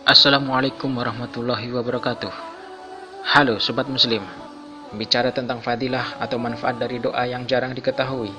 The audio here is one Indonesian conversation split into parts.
Assalamualaikum warahmatullahi wabarakatuh. Halo Sobat Muslim, bicara tentang fadilah atau manfaat dari doa yang jarang diketahui.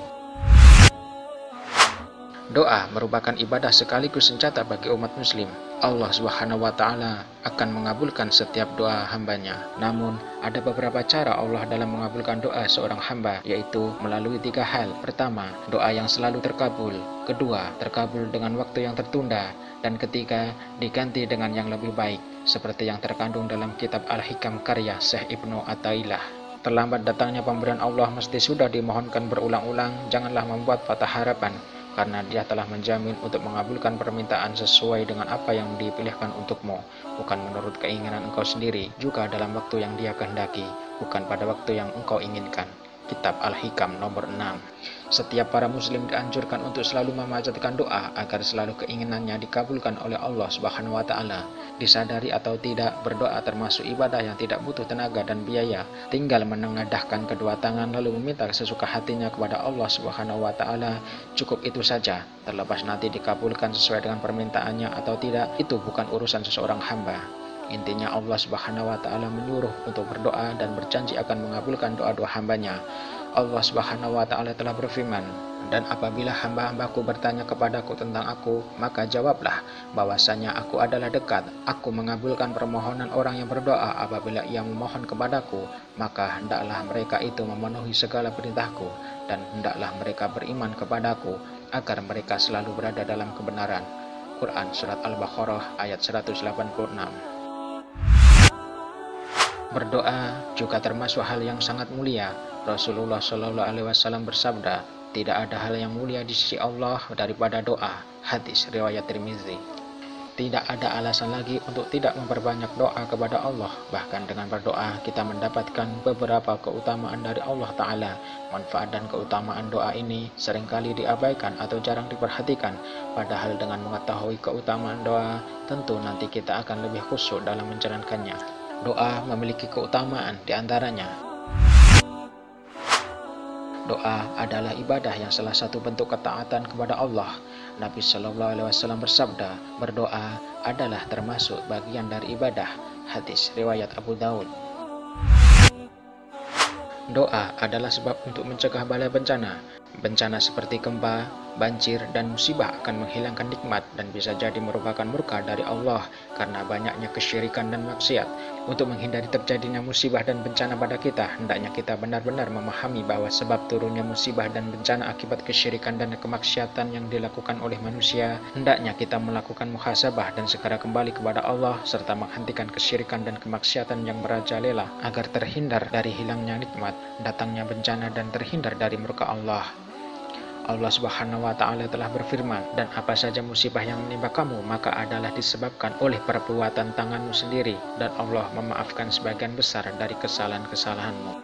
Doa merupakan ibadah sekaligus senjata bagi umat muslim. Allah Subhanahu wa Ta'ala akan mengabulkan setiap doa hambanya. Namun, ada beberapa cara Allah dalam mengabulkan doa seorang hamba, yaitu melalui 3 hal. Pertama, doa yang selalu terkabul. Kedua, terkabul dengan waktu yang tertunda. Dan ketiga, diganti dengan yang lebih baik, seperti yang terkandung dalam kitab Al-Hikam karya Syekh Ibnu Athaillah. Terlambat datangnya pemberian Allah mesti sudah dimohonkan berulang-ulang. Janganlah membuat patah harapan, karena Dia telah menjamin untuk mengabulkan permintaan sesuai dengan apa yang dipilihkan untukmu, bukan menurut keinginan engkau sendiri, juga dalam waktu yang Dia kehendaki, bukan pada waktu yang engkau inginkan. Kitab Al-Hikam nomor 6. Setiap para muslim dianjurkan untuk selalu memanjatkan doa agar selalu keinginannya dikabulkan oleh Allah Subhanahu wa Ta'ala. Disadari atau tidak, berdoa termasuk ibadah yang tidak butuh tenaga dan biaya. Tinggal menengadahkan kedua tangan lalu meminta sesuka hatinya kepada Allah Subhanahu wa Ta'ala. Cukup itu saja. Terlepas nanti dikabulkan sesuai dengan permintaannya atau tidak, itu bukan urusan seseorang hamba. Intinya Allah Subhanahu wa Ta'ala menyuruh untuk berdoa dan berjanji akan mengabulkan doa-doa hambanya. Allah Subhanahu wa Ta'ala telah berfirman, "Dan apabila hamba-hambaku bertanya kepadaku tentang aku, maka jawablah bahwasanya aku adalah dekat. Aku mengabulkan permohonan orang yang berdoa apabila ia memohon kepadaku, maka hendaklah mereka itu memenuhi segala perintahku, dan hendaklah mereka beriman kepadaku, agar mereka selalu berada dalam kebenaran." Quran Surat Al-Baqarah ayat 186. Berdoa juga termasuk hal yang sangat mulia. Rasulullah Shallallahu Alaihi Wasallam bersabda, "Tidak ada hal yang mulia di sisi Allah daripada doa." Hadis riwayat Tirmizi. Tidak ada alasan lagi untuk tidak memperbanyak doa kepada Allah. Bahkan dengan berdoa kita mendapatkan beberapa keutamaan dari Allah Ta'ala. Manfaat dan keutamaan doa ini seringkali diabaikan atau jarang diperhatikan. Padahal dengan mengetahui keutamaan doa, tentu nanti kita akan lebih khusyuk dalam menjalankannya. Doa memiliki keutamaan diantaranya. Doa adalah ibadah yang salah satu bentuk ketaatan kepada Allah. Nabi Shallallahu Alaihi Wasallam bersabda, berdoa adalah termasuk bagian dari ibadah. Hadis riwayat Abu Daud. Doa adalah sebab untuk mencegah bala bencana. Bencana seperti gempa, banjir, dan musibah akan menghilangkan nikmat dan bisa jadi merupakan murka dari Allah karena banyaknya kesyirikan dan maksiat. Untuk menghindari terjadinya musibah dan bencana pada kita, hendaknya kita benar-benar memahami bahwa sebab turunnya musibah dan bencana akibat kesyirikan dan kemaksiatan yang dilakukan oleh manusia, hendaknya kita melakukan muhasabah dan segera kembali kepada Allah serta menghentikan kesyirikan dan kemaksiatan yang merajalela agar terhindar dari hilangnya nikmat, datangnya bencana, dan terhindar dari murka Allah. Allah Subhanahu wa Ta'ala telah berfirman, "Dan apa saja musibah yang menimpa kamu, maka adalah disebabkan oleh perbuatan tanganmu sendiri, dan Allah memaafkan sebagian besar dari kesalahan-kesalahanmu."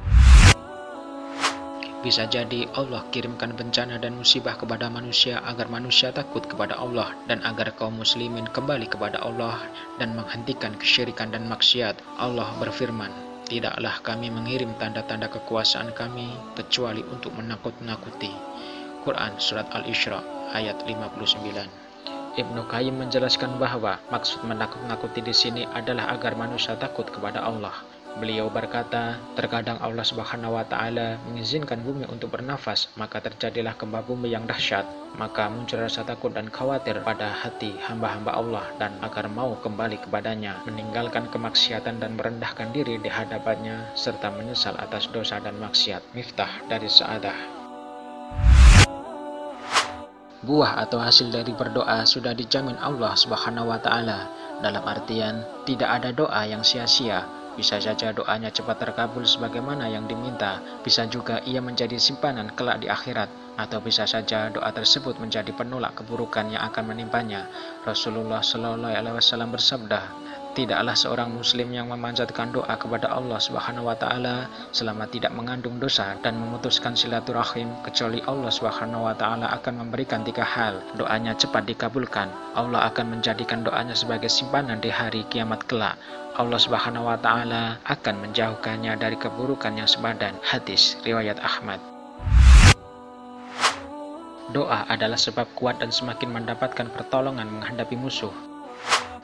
Bisa jadi Allah kirimkan bencana dan musibah kepada manusia agar manusia takut kepada Allah dan agar kaum muslimin kembali kepada Allah dan menghentikan kesyirikan dan maksiat. Allah berfirman, "Tidaklah kami mengirim tanda-tanda kekuasaan kami kecuali untuk menakut-nakuti." Quran Surat Al-Isra ayat 59. Ibnu Qayyim menjelaskan bahwa maksud menakut-nakuti di sini adalah agar manusia takut kepada Allah. Beliau berkata, terkadang Allah Subhanahu wa Ta'ala mengizinkan bumi untuk bernafas, maka terjadilah gempa bumi yang dahsyat. Maka muncul rasa takut dan khawatir pada hati hamba-hamba Allah dan agar mau kembali kepadanya, meninggalkan kemaksiatan dan merendahkan diri di hadapannya serta menyesal atas dosa dan maksiat. Miftah dari Sa'adah. Buah atau hasil dari berdoa sudah dijamin Allah Subhanahu wa Ta'ala. Dalam artian, tidak ada doa yang sia-sia. Bisa saja doanya cepat terkabul sebagaimana yang diminta. Bisa juga ia menjadi simpanan kelak di akhirat. Atau bisa saja doa tersebut menjadi penolak keburukan yang akan menimpanya. Rasulullah Shallallahu Alaihi Wasallam bersabda, "Tidaklah seorang muslim yang memanjatkan doa kepada Allah Subhanahu wa Ta'ala selama tidak mengandung dosa dan memutuskan silaturahim, kecuali Allah Subhanahu wa Ta'ala akan memberikan 3 hal. Doanya cepat dikabulkan. Allah akan menjadikan doanya sebagai simpanan di hari kiamat kelak. Allah Subhanahu wa Ta'ala akan menjauhkannya dari keburukan yang sebadan." Hadis riwayat Ahmad. Doa adalah sebab kuat dan semakin mendapatkan pertolongan menghadapi musuh.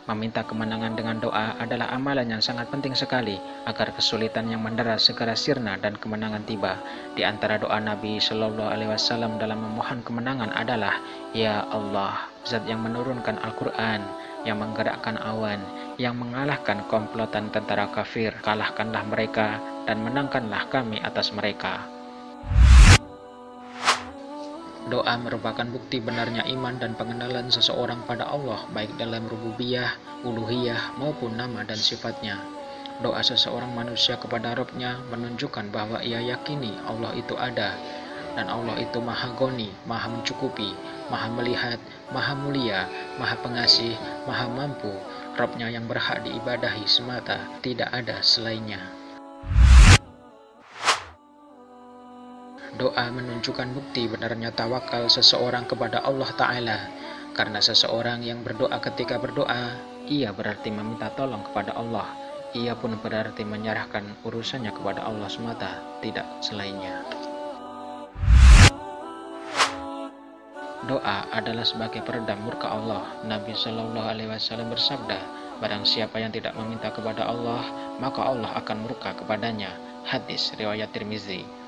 Meminta kemenangan dengan doa adalah amalan yang sangat penting sekali agar kesulitan yang mendera segera sirna dan kemenangan tiba. Di antara doa Nabi Shallallahu Alaihi Wasallam dalam memohon kemenangan adalah, Ya Allah, Zat yang menurunkan Al-Quran, yang menggerakkan awan, yang mengalahkan komplotan tentara kafir, kalahkanlah mereka dan menangkanlah kami atas mereka. Doa merupakan bukti benarnya iman dan pengenalan seseorang pada Allah, baik dalam rububiyah, uluhiyah, maupun nama dan sifatnya. Doa seseorang manusia kepada Rabb-nya menunjukkan bahwa ia yakini Allah itu ada, dan Allah itu maha goni, maha mencukupi, maha melihat, maha mulia, maha pengasih, maha mampu. Rabb-nya yang berhak diibadahi semata, tidak ada selainnya. Doa menunjukkan bukti benarnya tawakal seseorang kepada Allah Ta'ala. Karena seseorang yang berdoa ketika berdoa, ia berarti meminta tolong kepada Allah. Ia pun berarti menyerahkan urusannya kepada Allah semata, tidak selainnya. Doa adalah sebagai peredam murka Allah. Nabi Shallallahu Alaihi Wasallam bersabda, barang siapa yang tidak meminta kepada Allah, maka Allah akan murka kepadanya. Hadis riwayat Tirmizi.